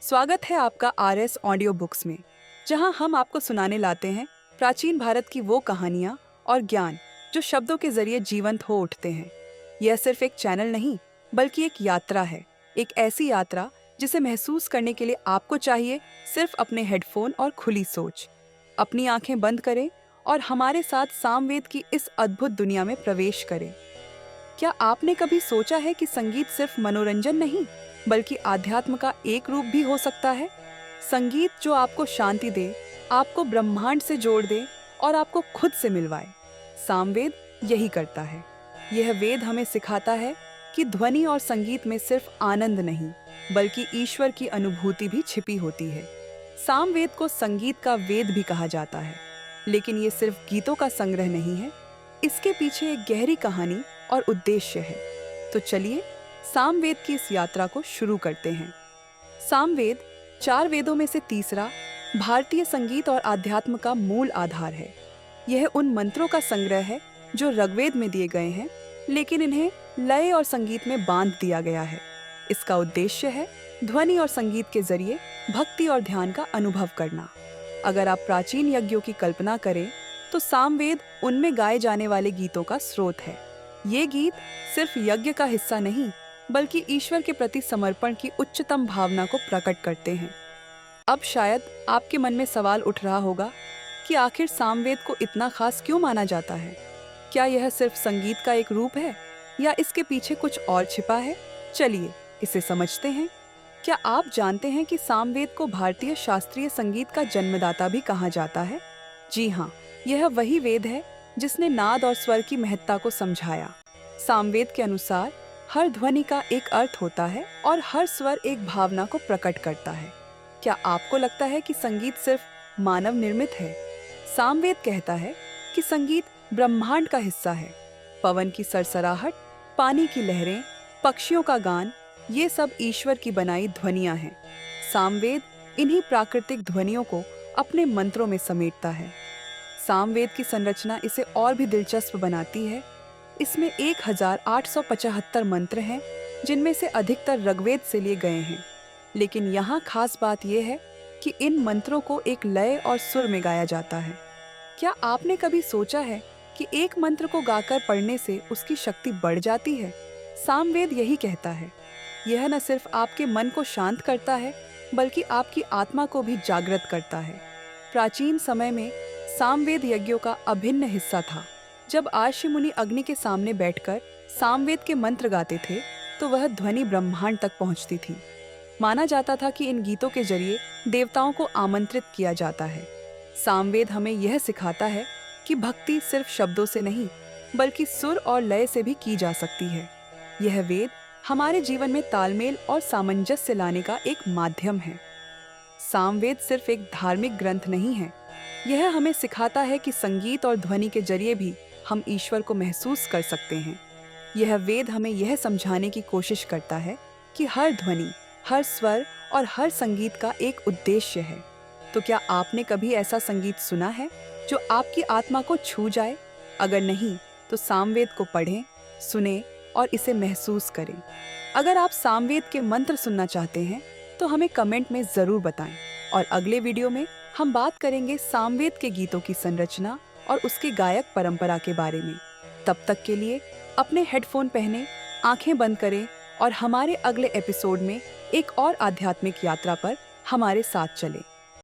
स्वागत है आपका RS ऑडियो बुक्स में, जहां हम आपको सुनाने लाते हैं प्राचीन भारत की वो कहानियां और ज्ञान जो शब्दों के जरिए जीवंत हो उठते हैं। यह सिर्फ एक चैनल नहीं, बल्कि एक यात्रा है। एक ऐसी यात्रा जिसे महसूस करने के लिए आपको चाहिए सिर्फ अपने हेडफोन और खुली सोच। अपनी आंखें बंद करें और हमारे साथ सामवेद की इस अद्भुत दुनिया में प्रवेश करें। क्या आपने कभी सोचा है कि संगीत सिर्फ मनोरंजन नहीं, बल्कि आध्यात्म का एक रूप भी हो सकता है? संगीत जो आपको शांति दे, आपको ब्रह्मांड से जोड़ दे और आपको खुद से मिलवाए। सामवेद यही करता है। यह वेद हमें सिखाता है कि ध्वनि और संगीत में सिर्फ आनंद नहीं, बल्कि ईश्वर की अनुभूति भी छिपी होती है। सामवेद को संगीत का वेद भी कहा जाता है, लेकिन ये सिर्फ गीतों का संग्रह नहीं है। इसके पीछे एक गहरी कहानी और उद्देश्य है। तो चलिए सामवेद की इस यात्रा को शुरू करते हैं। सामवेद 4 वेदों में से तीसरा भारतीय संगीत और आध्यात्म का मूल आधार है। यह उन मंत्रों का संग्रह है जो ऋग्वेद में दिए गए हैं, लेकिन इन्हें लय और संगीत में बांध दिया गया है। इसका उद्देश्य है ध्वनि और संगीत के जरिए भक्ति और ध्यान का अनुभव करना। अगर आप प्राचीन यज्ञों की कल्पना करें, तो सामवेद उनमें गाए जाने वाले गीतों का स्रोत है। ये गीत सिर्फ यज्ञ का हिस्सा नहीं, बल्कि ईश्वर के प्रति समर्पण की उच्चतम भावना को प्रकट करते हैं। अब शायद आपके मन में सवाल उठ रहा होगा कि आखिर सामवेद को इतना खास क्यों माना जाता है? क्या यह सिर्फ संगीत का एक रूप है, या इसके पीछे कुछ और छिपा है? चलिए इसे समझते हैं। क्या आप जानते हैं कि सामवेद को भारतीय शास्त्रीय संगीत का जन्मदाता भी कहा जाता है? जी हाँ, यह वही वेद है जिसने नाद और स्वर की महत्ता को समझाया। सामवेद के अनुसार हर ध्वनि का एक अर्थ होता है और हर स्वर एक भावना को प्रकट करता है। क्या आपको लगता है कि संगीत सिर्फ मानव निर्मित है? सामवेद कहता है कि संगीत ब्रह्मांड का हिस्सा है। पवन की सरसराहट, पानी की लहरें, पक्षियों का गान, ये सब ईश्वर की बनाई ध्वनियां हैं। सामवेद इन्हीं प्राकृतिक ध्वनियों को अपने मंत्रों में समेटता है। सामवेद की संरचना इसे और भी दिलचस्प बनाती है। इसमें 1875 मंत्र हैं, जिनमें से अधिकतर ऋग्वेद से लिए गए हैं। लेकिन यहाँ खास बात यह है कि इन मंत्रों को एक लय और सुर में गाया जाता है। क्या आपने कभी सोचा है कि एक मंत्र को गाकर पढ़ने से उसकी शक्ति बढ़ जाती है? सामवेद यही कहता है। यह न सिर्फ आपके मन को शांत करता है, बल्कि आपकी आत्मा को भी जागृत करता है। प्राचीन समय में सामवेद यज्ञों का अभिन्न हिस्सा था। जब आर्षि मुनि अग्नि के सामने बैठकर सामवेद के मंत्र गाते थे, तो वह ध्वनि ब्रह्मांड तक पहुंचती थी। माना जाता था कि इन गीतों के जरिए देवताओं को आमंत्रित किया जाता है। सामवेद हमें यह सिखाता है कि भक्ति सिर्फ शब्दों से नहीं, बल्कि सुर और लय से भी की जा सकती है। यह वेद हमारे जीवन में तालमेल और सामंजस्य लाने का एक माध्यम है। सामवेद सिर्फ एक धार्मिक ग्रंथ नहीं है। यह हमें सिखाता है कि संगीत और ध्वनि के जरिए भी हम ईश्वर को महसूस कर सकते हैं। यह वेद हमें यह समझाने की कोशिश करता है कि हर ध्वनि, हर स्वर और हर संगीत का एक उद्देश्य है। तो क्या आपने कभी ऐसा संगीत सुना है जो आपकी आत्मा को छू जाए? अगर नहीं, तो सामवेद को पढ़ें, सुनें और इसे महसूस करें। अगर आप सामवेद के मंत्र सुनना चाहते हैं, तो हमें कमेंट में जरूर बताएं। और अगले वीडियो में हम बात करेंगे सामवेद के गीतों की संरचना और उसके गायक परंपरा के बारे में। तब तक के लिए अपने हेडफोन पहने, आंखें बंद करें और हमारे अगले एपिसोड में एक और आध्यात्मिक यात्रा पर हमारे साथ चलें।